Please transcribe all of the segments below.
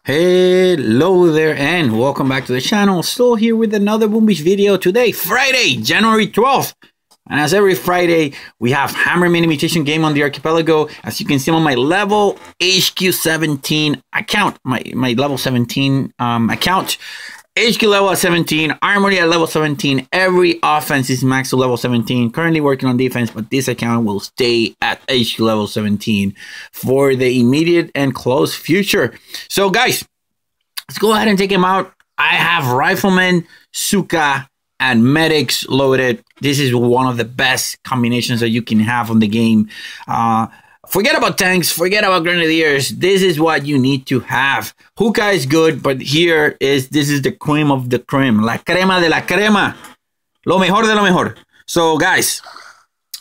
Hello there and welcome back to the channel. Still here with another Boombish video today, Friday, January 12th. And as every Friday, we have Hammerman Imitation game on the archipelago. As you can see on my level HQ17 account, my level 17 account. HQ level at 17, Armory at level 17. Every offense is max to level 17. Currently working on defense, but this account will stay at HQ level 17 for the immediate and close future. So guys, let's go ahead and take him out. I have Rifleman, Zooka, and Medics loaded. This is one of the best combinations that you can have on the game. Forget about tanks, forget about Grenadiers. This is what you need to have. Hookah is good, but this is the cream of the cream. La crema de la crema. Lo mejor de lo mejor. So guys,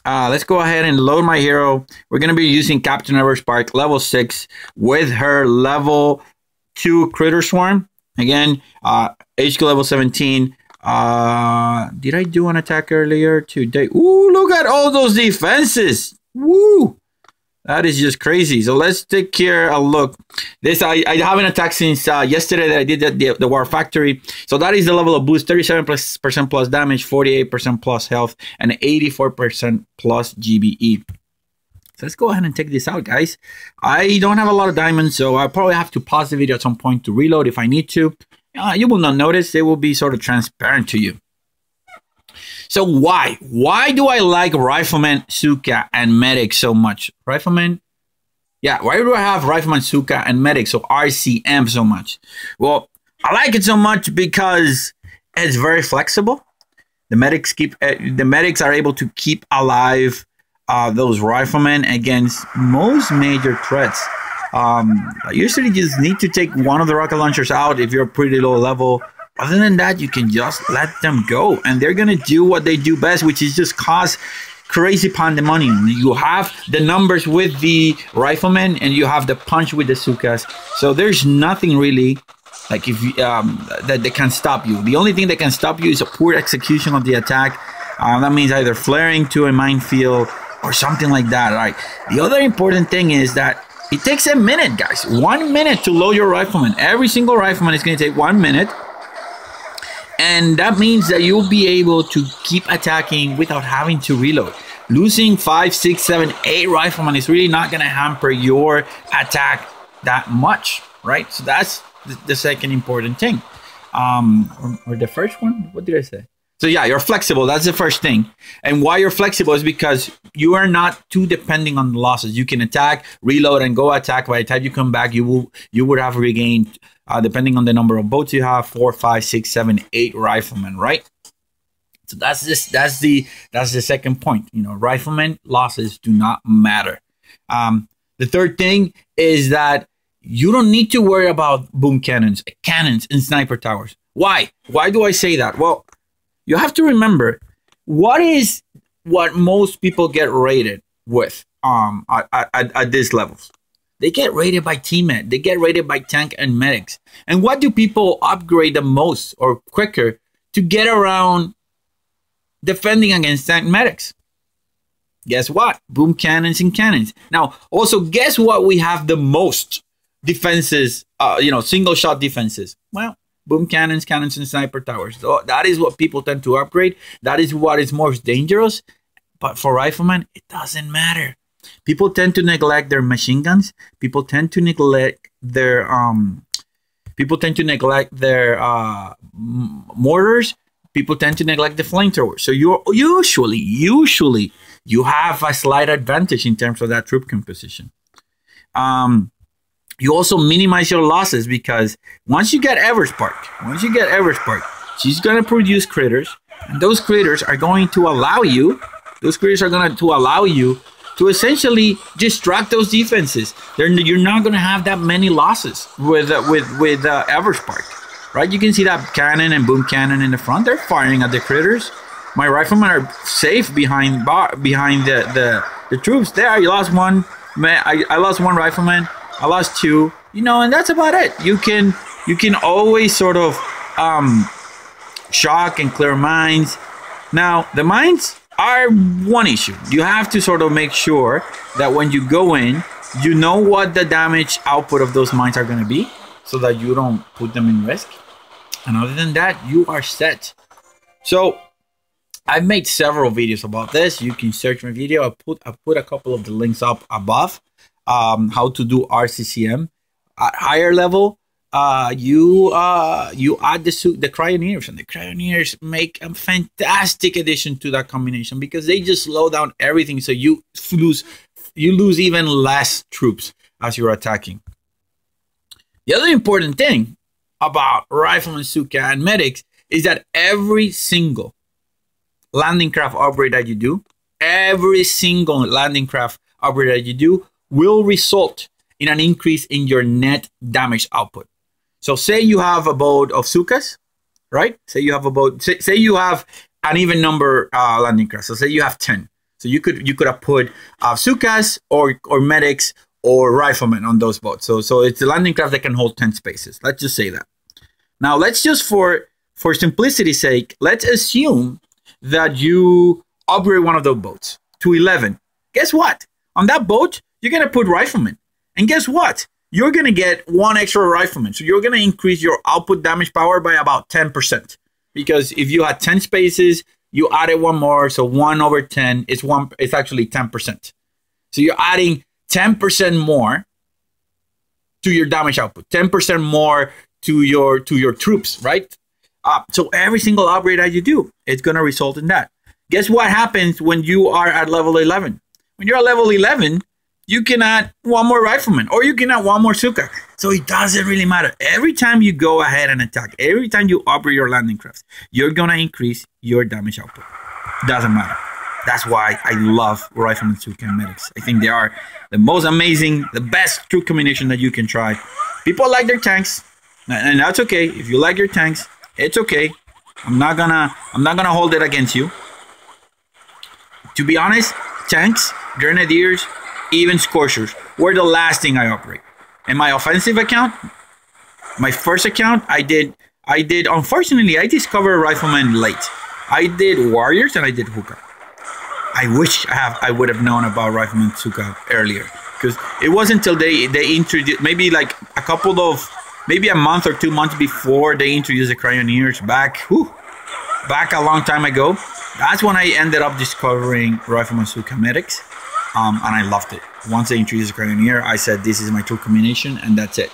let's go ahead and load my hero. We're going to be using Captain Everspark, level 6, with her level 2 Critter Swarm. Again, HQ level 17. Did I do an attack earlier today? Ooh, look at all those defenses. Woo! That is just crazy. So let's take a look. This I haven't attacked since yesterday that I did the War Factory. So that is the level of boost: 37% plus damage, 48% plus health, and 84% plus GBE. So let's go ahead and take this out, guys. I don't have a lot of diamonds, so I'll probably have to pause the video at some point to reload if I need to. You will not notice. It will be sort of transparent to you. So why? Why do I like Rifleman, Zooka, and Medic so much? Rifleman? Yeah, why do I have Rifleman, Zooka, and Medic, so RZM so much? Well, I like it so much because it's very flexible. The medics are able to keep alive those Riflemen against most major threats. I usually just need to take one of the rocket launchers out if you're pretty low level. Other than that, you can just let them go, and they're going to do what they do best, which is just cause crazy pandemonium. You have the numbers with the Riflemen, and you have the punch with the Zookas. So there's nothing really like that can stop you. The only thing that can stop you is a poor execution of the attack. That means either flaring to a minefield or something like that. Right. The other important thing is that it takes a minute, guys. 1 minute to load your Rifleman. Every single Rifleman is going to take 1 minute. And that means that you'll be able to keep attacking without having to reload. Losing 5, 6, 7, 8 Riflemen is really not going to hamper your attack that much, right? So that's the second important thing. Or the first one? What did I say? So yeah, you're flexible. That's the first thing. And why you're flexible is because you are not too depending on the losses. You can attack, reload, and go attack. By the time you come back, you would have regained, depending on the number of boats you have, 4, 5, 6, 7, 8 Riflemen, right? So that's the second point. You know, Riflemen losses do not matter. The third thing is that you don't need to worry about boom cannons, and sniper towers. Why? Why do I say that? Well, you have to remember what most people get rated with at these levels. They get rated by teammate. They get rated by tank and medics. And what do people upgrade the most or quicker to get around defending against tank medics? Guess what? Boom cannons and cannons. Now, also, guess what we have the most defenses, single shot defenses? Well, boom cannons, and sniper towers. So that is what people tend to upgrade. That is what is most dangerous. But for Rifleman, it doesn't matter. People tend to neglect their machine guns. People tend to neglect their mortars. People tend to neglect the flamethrowers. So you're usually you have a slight advantage in terms of that troop composition. You also minimize your losses because once you get Everspark, she's going to produce critters, and those critters are going to allow you. To essentially distract those defenses. You're not going to have that many losses with Everspark, right? You can see that cannon and boom cannon in the front. They're firing at the critters. My Riflemen are safe behind the troops. There, I lost one. I lost one Rifleman. I lost 2. And that's about it. You can always sort of shock and clear mines. Now the mines are one issue. You have to sort of make sure that when you go in, you know what the damage output of those mines are going to be. so that you don't put them in risk. And other than that, you are set. So I've made several videos about this. You can search my video. I put a couple of the links up above. How to do RCCM at higher level. You add the Cryoneers, and the Cryoneers make a fantastic addition to that combination because they just slow down everything. So you lose even less troops as you're attacking. The other important thing about Rifleman, Zooka, and medics is that every single landing craft upgrade that you do, will result in an increase in your net damage output. So say you have a boat of Zookas, right? Say you have a boat, say you have an even number landing craft. So say you have 10. So you could have put Zookas or medics or Riflemen on those boats. So it's a landing craft that can hold 10 spaces. Let's just say that. Now let's just for simplicity's sake, let's assume that you upgrade one of those boats to 11. Guess what? On that boat, you're going to put Riflemen. And guess what? You're going to get one extra Rifleman. So you're going to increase your output damage power by about 10%. Because if you had 10 spaces, you added one more. So 1 over 10 is it's actually 10%. So you're adding 10% more to your damage output, 10% more to your troops, right? So every single upgrade that you do, it's going to result in that. Guess what happens when you are at level 11? When you're at level 11, you can add one more Rifleman or you can add one more Zooka. So it doesn't really matter. Every time you go ahead and attack, every time you upgrade your landing crafts, you're going to increase your damage output. Doesn't matter. That's why I love Rifleman, Zooka, and medics. I think they are the most amazing, the best troop combination that you can try. People like their tanks, and that's okay. If you like your tanks, it's okay. I'm not gonna hold it against you. To be honest, tanks, Grenadiers, even Scorchers were the last thing I upgrade. In my offensive account, my first account, I did. Unfortunately, I discovered Rifleman late. I did Warriors and I did Hookah. I wish I would have known about Rifleman Zooka earlier, because it wasn't until they introduced, maybe like maybe a month or 2 months before they introduced the Cryoneers back a long time ago. That's when I ended up discovering Rifleman Zooka medics, and I loved it. Once they introduced the Cryoneer, I said this is my true combination, and that's it.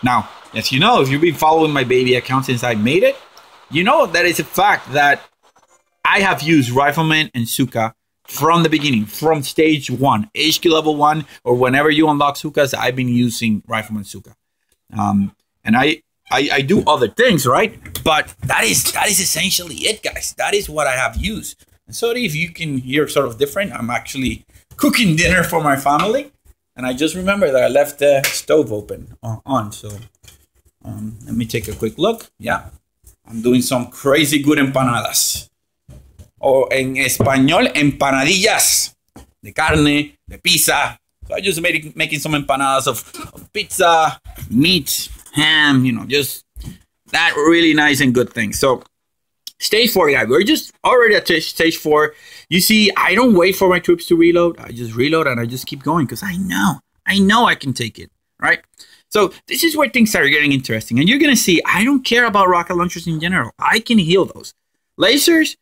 Now, as you know, if you've been following my baby account since I made it, you know that it's a fact that I have used Rifleman and Zooka from the beginning, from stage 1, HQ level 1, or whenever you unlock Zookas, I've been using Rifleman Zooka. And I do other things, right? But that is essentially it, guys. That is what I have used. And so if you can hear sort of different, I'm actually cooking dinner for my family. And I just remember that I left the stove open on. So let me take a quick look. Yeah, I'm doing some crazy good empanadas. O en español, empanadillas de carne, de pizza. So I just making some empanadas of pizza, meat, ham, you know, just that really nice and good thing. So stage 4, guys, we're just already at stage 4. You see, I don't wait for my troops to reload. I just reload and I just keep going because I know I can take it, right? So this is where things start getting interesting. And you're going to see, I don't care about rocket launchers in general. I can heal those. Lasers,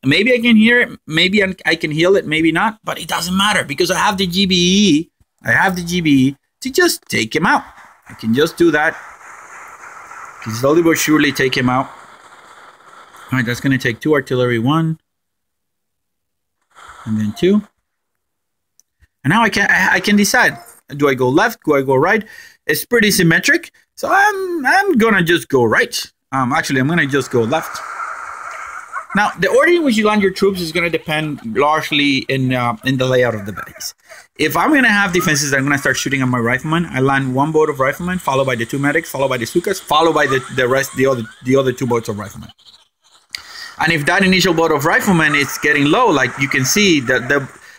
maybe I can hear it, maybe I can heal it, maybe not, but it doesn't matter because I have the GBE. I have the GBE to just take him out. I can just do that. Can slowly but surely take him out. All right, that's going to take 2 artillery, 1, and then 2. And now I can decide. Do I go left? Do I go right? It's pretty symmetric, so I'm gonna just go right. Actually, I'm gonna just go left. Now, the order in which you land your troops is going to depend largely in the layout of the base. If I'm going to have defenses, I'm going to start shooting at my Rifleman. I land 1 boat of Rifleman, followed by the 2 medics, followed by the Zookas, followed by the other 2 boats of Rifleman. And if that initial boat of Rifleman is getting low, like you can see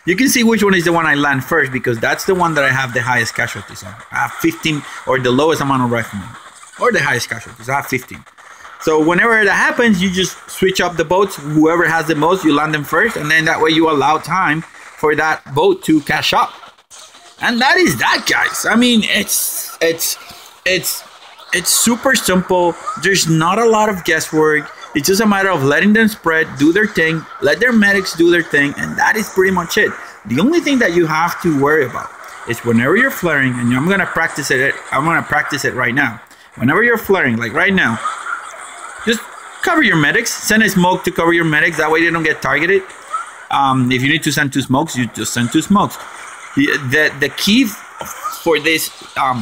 you can see which one is the one I land first, because that's the one that I have the highest casualties on. I have 15, or the lowest amount of Riflemen, or the highest casualties. I have 15. So whenever that happens, you just switch up the boats. Whoever has the most, you land them first, and then that way you allow time for that boat to catch up. And that is that, guys. I mean, it's It's super simple. There's not a lot of guesswork. It's just a matter of letting them spread, do their thing, let their medics do their thing, and that is pretty much it. The only thing that you have to worry about is whenever you're flaring, and I'm gonna practice it. I'm gonna practice it right now. Whenever you're flaring, like right now, just cover your medics. Send a smoke to cover your medics. That way they don't get targeted. If you need to send 2 smokes, you just send 2 smokes. The key for this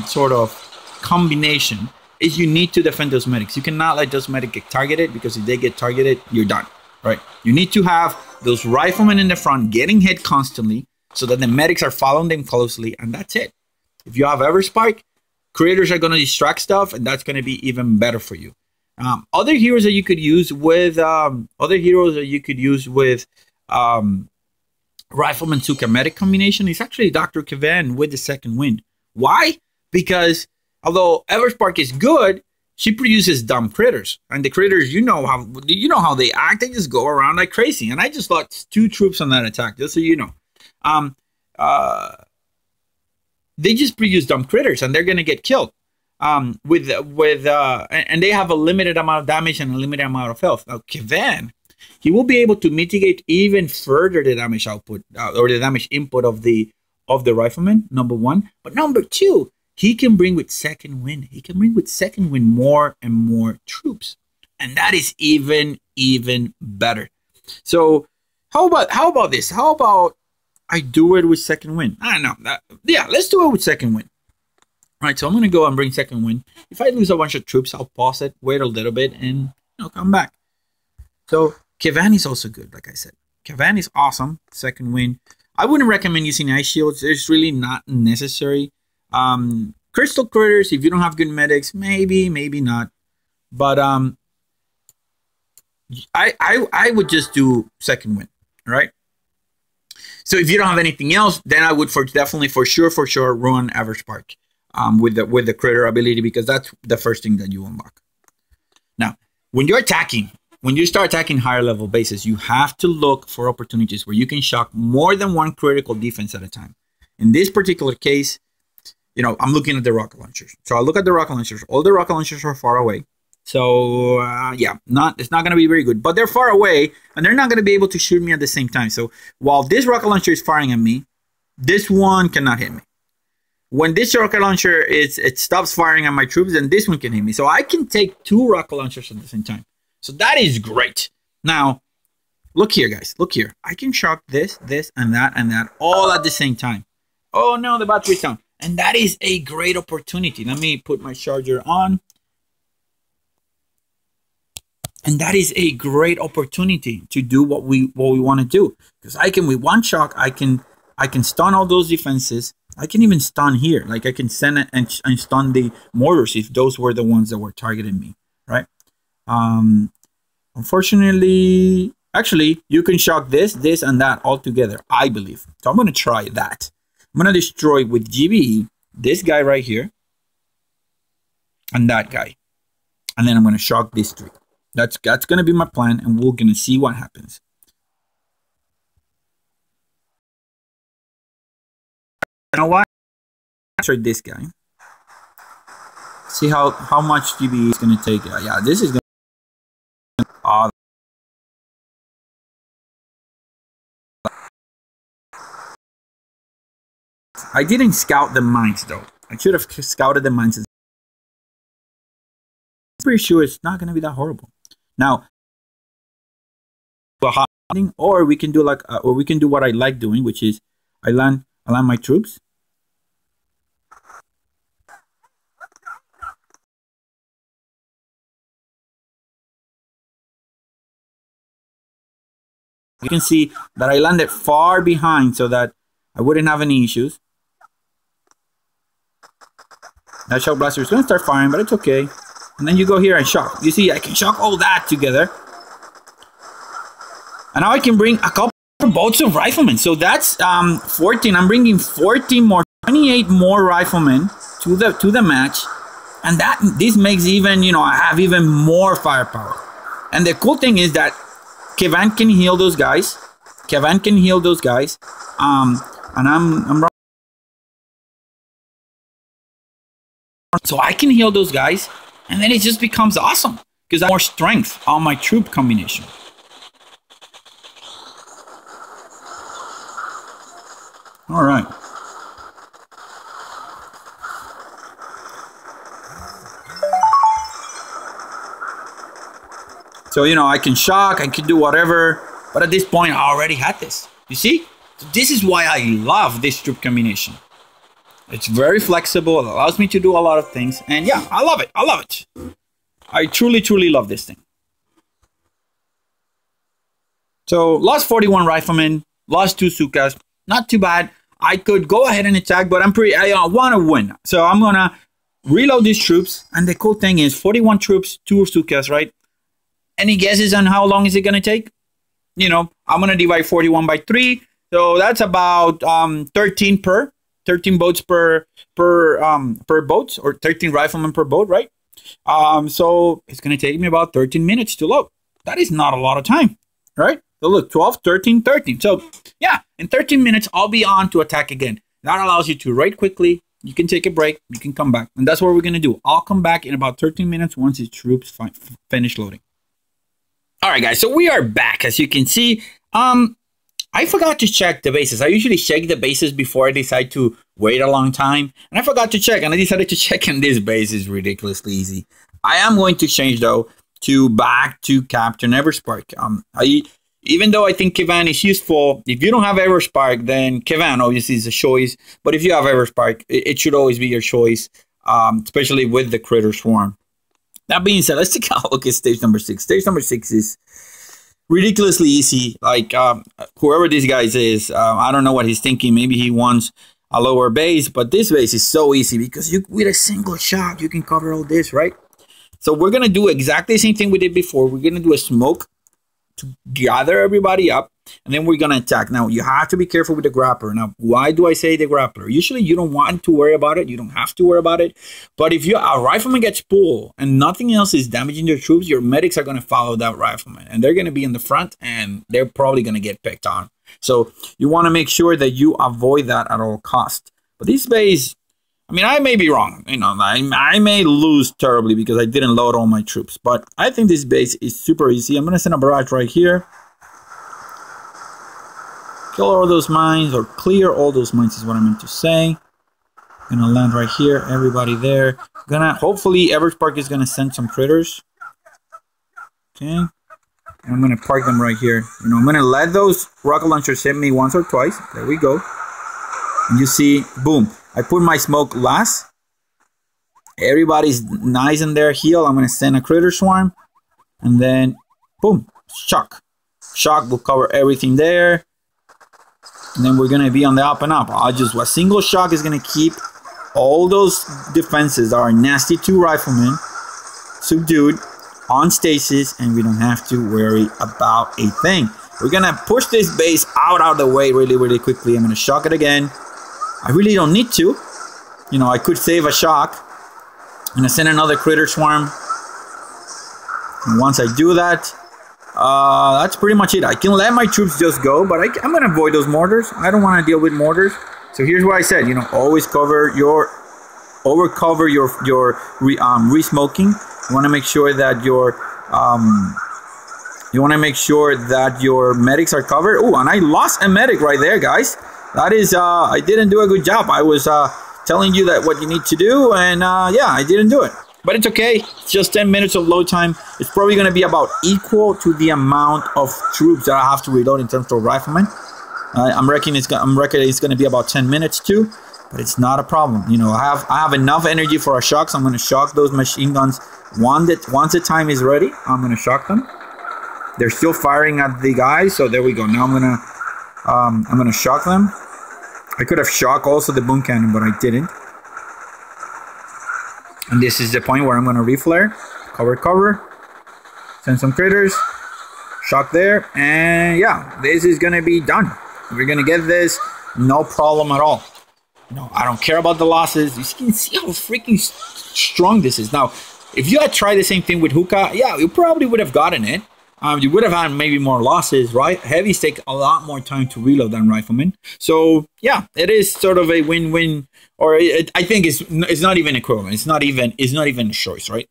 sort of combination is you need to defend those medics. You cannot let those medics get targeted, because if they get targeted, you're done, right? You need to have those riflemen in the front getting hit constantly so that the medics are following them closely, and that's it. If you have Everspark, creators are going to distract stuff, and that's going to be even better for you. Other heroes that you could use with Rifleman Zooka medic combination is actually Dr. Kavan with the second wind. Why? Because although Everspark is good, she produces dumb critters, and the critters, you know how they act. They just go around like crazy. And I just lost 2 troops on that attack, just so you know. They just produce dumb critters, and they're gonna get killed. And they have a limited amount of damage and a limited amount of health. Now, Kavan, he will be able to mitigate even further the damage output or the damage input of the Rifleman, number 1. But number 2, he can bring with second wind. He can bring with second wind more and more troops, and that is even better. So how about this? How about I do it with second wind? I don't know. Yeah, let's do it with second wind. All right, so I'm gonna go and bring second wind. If I lose a bunch of troops, I'll pause it, wait a little bit, and come back. So Kavan is also good, like I said. Kavan is awesome. Second wind. I wouldn't recommend using ice shields. It's really not necessary. Crystal critters, if you don't have good medics, maybe not. But I would just do second wind, right? So if you don't have anything else, then I would definitely for sure run Everspark with the critter ability, because that's the first thing that you unlock. Now, when you're attacking, when you start attacking higher level bases, you have to look for opportunities where you can shock more than 1 critical defense at a time. In this particular case, I'm looking at the rocket launchers. So I look at the rocket launchers. All the rocket launchers are far away. So yeah, it's not going to be very good. But they're far away, and they're not going to be able to shoot me at the same time. So while this rocket launcher is firing at me, this one cannot hit me. When this rocket launcher it stops firing at my troops, then this one can hit me. So I can take 2 rocket launchers at the same time. So that is great. Now, look here, guys. Look here. I can shock this, and that all at the same time. Oh no, the battery's down. And that is a great opportunity. Let me put my charger on. And that is a great opportunity to do what we want to do. Because I can, with 1 shock, I can stun all those defenses. I can even stun here. Like I can send it and stun the mortars if those were the ones that were targeting me, right? Unfortunately, actually, you can shock this, and that all together, I believe. So I'm going to try that. I'm going to destroy with GBE this guy right here and that guy. And then I'm going to shock these 3. That's going to be my plan, and we're going to see what happens. You know what? Try this guy. See how much GBE is going to take. Yeah, this is going to... I didn't scout the mines, though. I should have scouted the mines. I'm pretty sure it's not going to be that horrible. Now, or we can do what I like doing, which is I land my troops. You can see that I landed far behind so that I wouldn't have any issues. That shock blaster is going to start firing, but it's okay. And then you go here and shock. You see, I can shock all that together. And now I can bring a couple of boats of riflemen. So that's 14. I'm bringing 14 more, 28 more riflemen to the match. And this makes even, I have even more firepower. And the cool thing is that Kavan can heal those guys. And I'm so I can heal those guys, and then it just becomes awesome because I have more strength on my troop combination. All right. So, you know, I can shock, I can do whatever, but at this point, I already had this. You see? So this is why I love this troop combination. It's very flexible, it allows me to do a lot of things, and yeah, I love it, I love it. I truly, truly love this thing. So, lost 41 Riflemen, lost 2 Zookas, not too bad. I could go ahead and attack, but I want to win. So, I'm going to reload these troops, and the cool thing is 41 troops, 2 Zookas, right? Any guesses on how long is it going to take? You know, I'm going to divide 41 by 3. So that's about 13 boats per boat, or 13 riflemen per boat, right? So it's going to take me about 13 minutes to load. That is not a lot of time, right? So look, 12, 13, 13. So yeah, in 13 minutes, I'll be on to attack again. That allows you to raid quickly. You can take a break. You can come back. And that's what we're going to do. I'll come back in about 13 minutes once the troops finish loading. All right, guys, so we are back. As you can see, I forgot to check the bases. I usually check the bases before I decide to wait a long time. And I forgot to check, and I decided to check, and this base is ridiculously easy. I am going to change, though, back to Captain Everspark. Even though I think Kavan is useful, if you don't have Everspark, then Kavan obviously is a choice. But if you have Everspark, it should always be your choice, especially with the Critter Swarm. That being said, let's take a look at stage number 6. Stage number 6 is ridiculously easy. Like, whoever this guy is, I don't know what he's thinking. Maybe he wants a lower base, but this base is so easy because with a single shot, you can cover all this, right? So we're going to do exactly the same thing we did before. We're going to do a smoke to gather everybody up, and then we're going to attack. Now, you have to be careful with the grappler. Now, why do I say the grappler? Usually, you don't want to worry about it. You don't have to worry about it. But if a rifleman gets pulled and nothing else is damaging your troops, your medics are going to follow that rifleman. And they're going to be in the front, and they're probably going to get picked on. So, you want to make sure that you avoid that at all costs. But this base, I mean, I may be wrong. You know, I may lose terribly because I didn't load all my troops. But I think this base is super easy. I'm going to send a barrage right here. Kill all those mines, or clear all those mines is what I meant to say. Gonna land right here. Everybody there. Hopefully Everspark is gonna send some critters. Okay. And I'm gonna park them right here. You know, I'm gonna let those rocket launchers hit me once or twice. There we go. And you see, boom. I put my smoke last. Everybody's nice in their heal. I'm gonna send a critter swarm. And then, boom, shock. Shock will cover everything there. And then we're going to be on the up and up. A single shock is going to keep all those defenses that are nasty 2 riflemen subdued on stasis, and we don't have to worry about a thing. We're going to push this base out of the way really, really quickly. I'm going to shock it again. I really don't need to. You know, I could save a shock. I'm going to send another critter swarm. And once I do that, that's pretty much it. I can let my troops just go, but I'm going to avoid those mortars. I don't want to deal with mortars. So here's what I said, you know, always over cover your re-smoking. You want to make sure that your medics are covered. Oh, and I lost a medic right there, guys. That is, I didn't do a good job. I was telling you that what you need to do, and yeah, I didn't do it. But it's okay. It's just 10 minutes of load time. It's probably going to be about equal to the amount of troops that I have to reload in terms of riflemen. I'm reckoning it's going to be about 10 minutes too, but it's not a problem. You know, I have enough energy for a shock, so I'm going to shock those machine guns. Once the time is ready, I'm going to shock them. They're still firing at the guys, so there we go. Now I'm going to shock them. I could have shocked also the boom cannon, but I didn't. And this is the point where I'm going to reflare, cover, send some critters, shock there, and yeah, this is going to be done. We're going to get this, no problem at all. No, I don't care about the losses. You can see how freaking strong this is. Now, if you had tried the same thing with Hookah, yeah, you probably would have gotten it. You would have had maybe more losses, right? Heavies take a lot more time to reload than Rifleman. So yeah, it is sort of a win-win, or I think it's not even equivalent. It's not even a choice, right?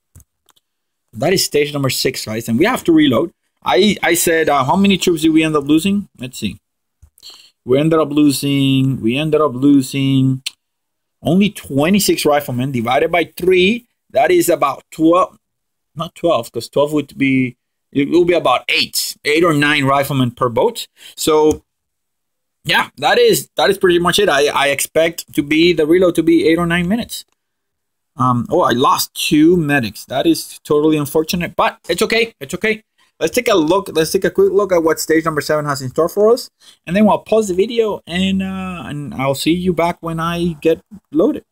That is stage number 6, guys, and we have to reload. I said, how many troops did we end up losing? Let's see. We ended up losing only 26 Riflemen divided by 3. That is about 12, not 12, because 12 would be, it will be about 8 or 9 Riflemen per boat. So yeah, that is pretty much it. I expect the reload to be 8 or 9 minutes. Oh, I lost 2 medics. That is totally unfortunate, but it's okay. It's okay. Let's take a look. Let's take a quick look at what stage number 7 has in store for us, and then we'll pause the video and I'll see you back when I get loaded.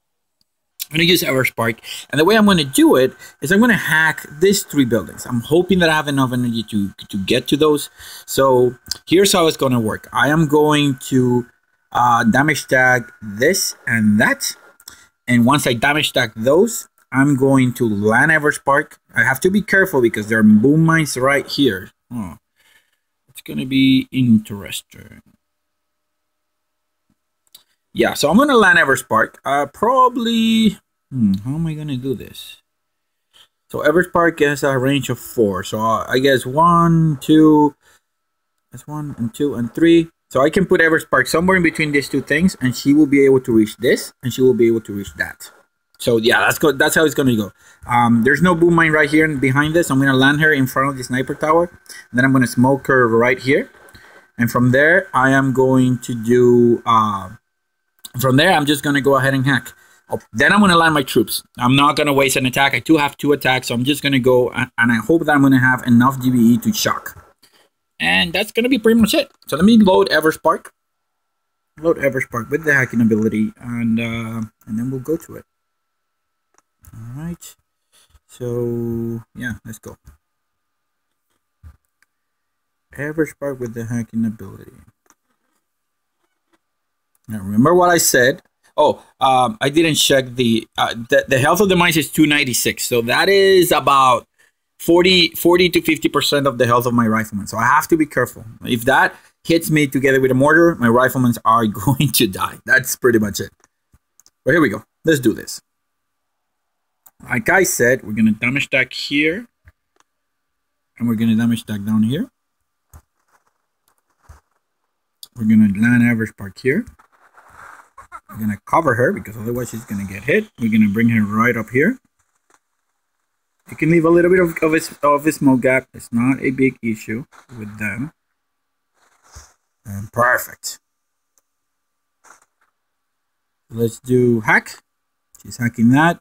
I'm going to use Everspark, and the way I'm going to do it is I'm going to hack these 3 buildings. I'm hoping that I have enough energy to get to those. So here's how it's going to work. I am going to damage stack this and that, and once I damage stack those, I'm going to land Everspark. I have to be careful because there are boom mines right here. Oh, it's going to be interesting. Yeah, so I'm going to land Everspark. Probably, how am I going to do this? So Everspark has a range of 4. So I guess 1, 2, that's 1 and 2 and 3. So I can put Everspark somewhere in between these 2 things, and she will be able to reach this, and she will be able to reach that. So yeah, that's how it's going to go. There's no boom mine right here and behind this. I'm going to land her in front of the sniper tower. And then I'm going to smoke her right here. And from there, I am going to do... from there, I'm just going to go ahead and hack. Then I'm going to land my troops. I'm not going to waste an attack. I do have 2 attacks, so I'm just going to go, and I hope that I'm going to have enough GBE to shock. And that's going to be pretty much it. So let me load Everspark. Load Everspark with the hacking ability, and then we'll go to it. All right. So yeah, let's go. Everspark with the hacking ability. Now remember what I said. Oh, I didn't check the health of the mines is 296. So that is about 40 to 50% of the health of my Rifleman. So I have to be careful. If that hits me together with a mortar, my Riflemen are going to die. That's pretty much it. But here we go. Let's do this. Like I said, we're going to damage stack here. And we're going to damage stack down here. We're going to land Everspark here. We're going to cover her because otherwise she's going to get hit. We're going to bring her right up here. You can leave a little bit of a smoke gap. It's not a big issue with them. And perfect. Let's do hack. She's hacking that.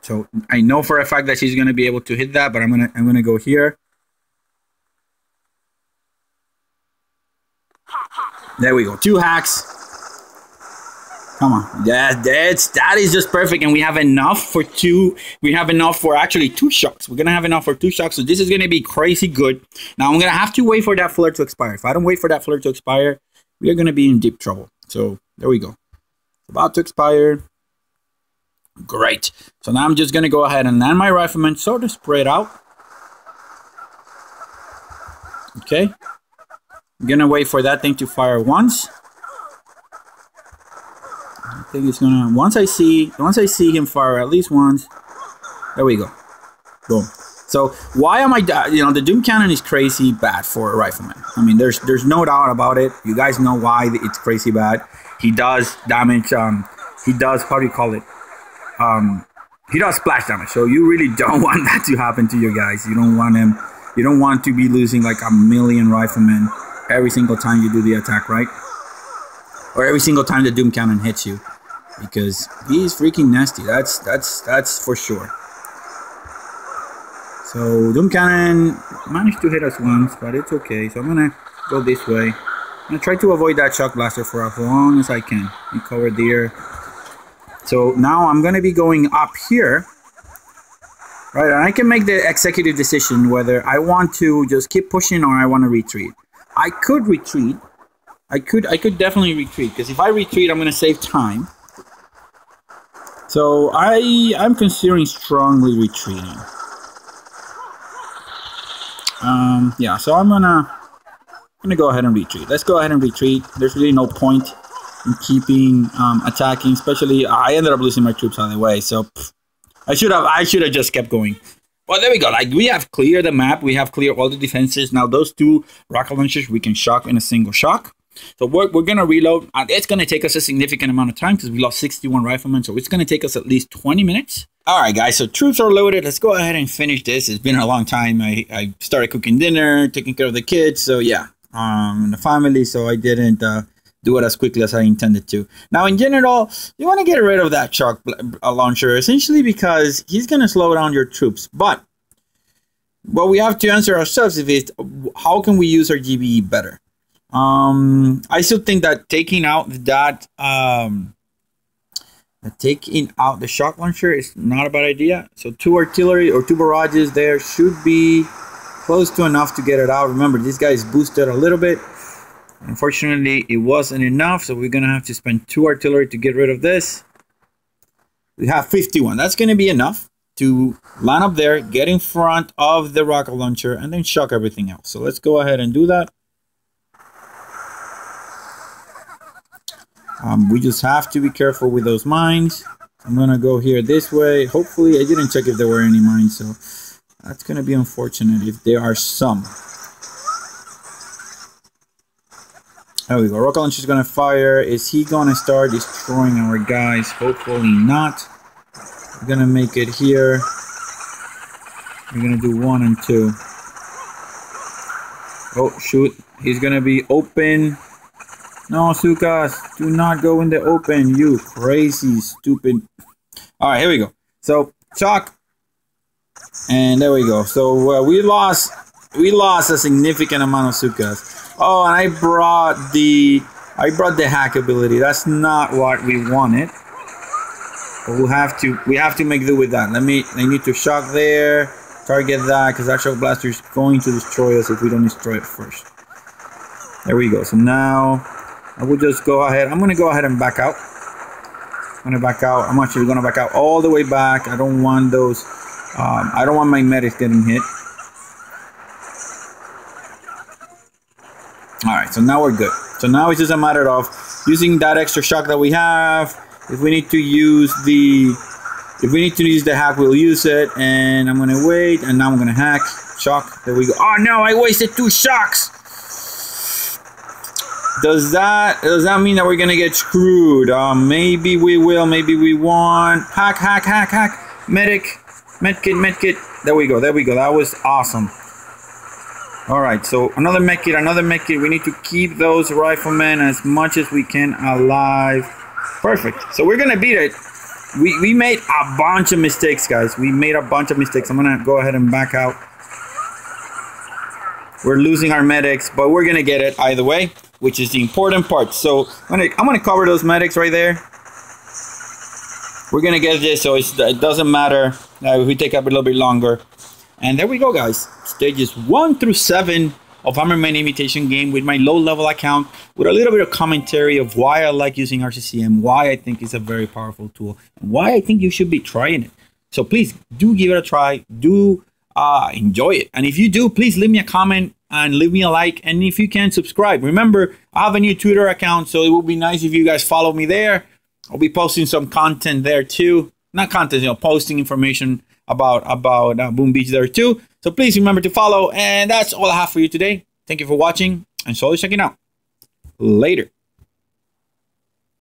So I know for a fact that she's going to be able to hit that, but I'm gonna go here. There we go. 2 hacks. Come on. That is just perfect, and we have enough for 2. We have enough for actually 2 shocks. We're gonna have enough for 2 shocks, so this is gonna be crazy good. Now I'm gonna have to wait for that flare to expire. If I don't wait for that flare to expire, we are gonna be in deep trouble. So there we go. It's about to expire. Great. So now I'm just going to go ahead and land my Rifleman sort of spread out. Okay. I'm going to wait for that thing to fire once. I think it's going to, once I see him fire at least once. There we go. Boom. So why am I, the Doom Cannon is crazy bad for a Rifleman. I mean, there's no doubt about it. You guys know why it's crazy bad. He does damage, he does, how do you call it? He does splash damage, so you really don't want that to happen to your guys. You don't want to be losing like a million Riflemen every single time you do the attack, right? Or every single time the Doom Cannon hits you, because he's freaking nasty. That's for sure. So Doom Cannon managed to hit us once, but it's okay. So I'm gonna go this way. I'm gonna try to avoid that shock blaster for as long as I can. We covered there. So now I'm going to be going up here, right? And I can make the executive decision whether I want to just keep pushing or I want to retreat. I could retreat, I could definitely retreat, because if I retreat, I'm going to save time. So I'm considering strongly retreating. Yeah, so I'm gonna go ahead and retreat. Let's go ahead and retreat. There's really no point in keeping attacking, especially I ended up losing my troops on the way. So I should have just kept going. Well, there we go. Like, we have cleared the map. We have cleared all the defenses. Now those 2 rocket launchers we can shock in a single shock. So we're going to reload. It's going to take us a significant amount of time because we lost 61 riflemen. So it's going to take us at least 20 minutes. All right, guys. So troops are loaded. Let's go ahead and finish this. It's been a long time. I started cooking dinner, taking care of the kids. So yeah, and the family. So I didn't do it as quickly as I intended to. Now, in general, you want to get rid of that shock launcher, essentially because he's going to slow down your troops. But what we have to answer ourselves is, how can we use our GBE better? I still think that taking out that taking out the shock launcher is not a bad idea. So 2 artillery or 2 barrages there should be close to enough to get it out. Remember, this guy is boosted a little bit. Unfortunately, it wasn't enough, so we're gonna have to spend 2 artillery to get rid of this. We have 51. That's gonna be enough to line up there, get in front of the rocket launcher, and then shock everything else. So let's go ahead and do that. We just have to be careful with those mines. I'm gonna go here this way. Hopefully, I didn't check if there were any mines, so that's gonna be unfortunate if there are some. There we go. Rocket launcher is gonna fire. Is he gonna start destroying our guys? Hopefully not. We're gonna make it here. We're gonna do 1 and 2. Oh shoot! He's gonna be open. No, Zooka, do not go in the open, you crazy, stupid. All right, here we go. So, shock. And there we go. So, we lost a significant amount of Zookas. Oh, and I brought the hack ability. That's not what we wanted. But we have to make do with that. I need to shock there, target that, because that shock blaster is going to destroy us if we don't destroy it first. There we go. So now I will just go ahead. I'm going to go ahead and back out. I'm actually going to back out all the way back. I don't want those. I don't want my medics getting hit. All right. So now we're good. So now it's just a matter of using that extra shock that we have. If we need to use the hack, we'll use it. And I'm going to wait. And now I'm going to hack. Shock. There we go. Oh no! I wasted 2 shocks. Does that mean that we're gonna get screwed? Maybe we will, maybe we won't. Hack. Medkit. There we go. That was awesome. All right, so another medkit. We need to keep those riflemen as much as we can alive. Perfect. So we're gonna beat it. We made a bunch of mistakes, guys. I'm gonna go ahead and back out. We're losing our medics, but we're gonna get it either way, which is the important part. So I'm gonna cover those medics right there. We're gonna get this, so it doesn't matter if we take up a little bit longer. And there we go, guys. Stages 1 through 7 of Hammerman Imitation game with my low-level account, with a little bit of commentary of why I like using RZM, why I think it's a very powerful tool, and why I think you should be trying it. So please do give it a try. Do enjoy it. And if you do, please leave me a comment and leave me a like. And if you can, subscribe. Remember, I have a new Twitter account, so it would be nice if you guys follow me there. I'll be posting some content there too. Not content, posting information about Boom Beach there too. So please remember to follow. And that's all I have for you today. Thank you for watching and so checking out. Later.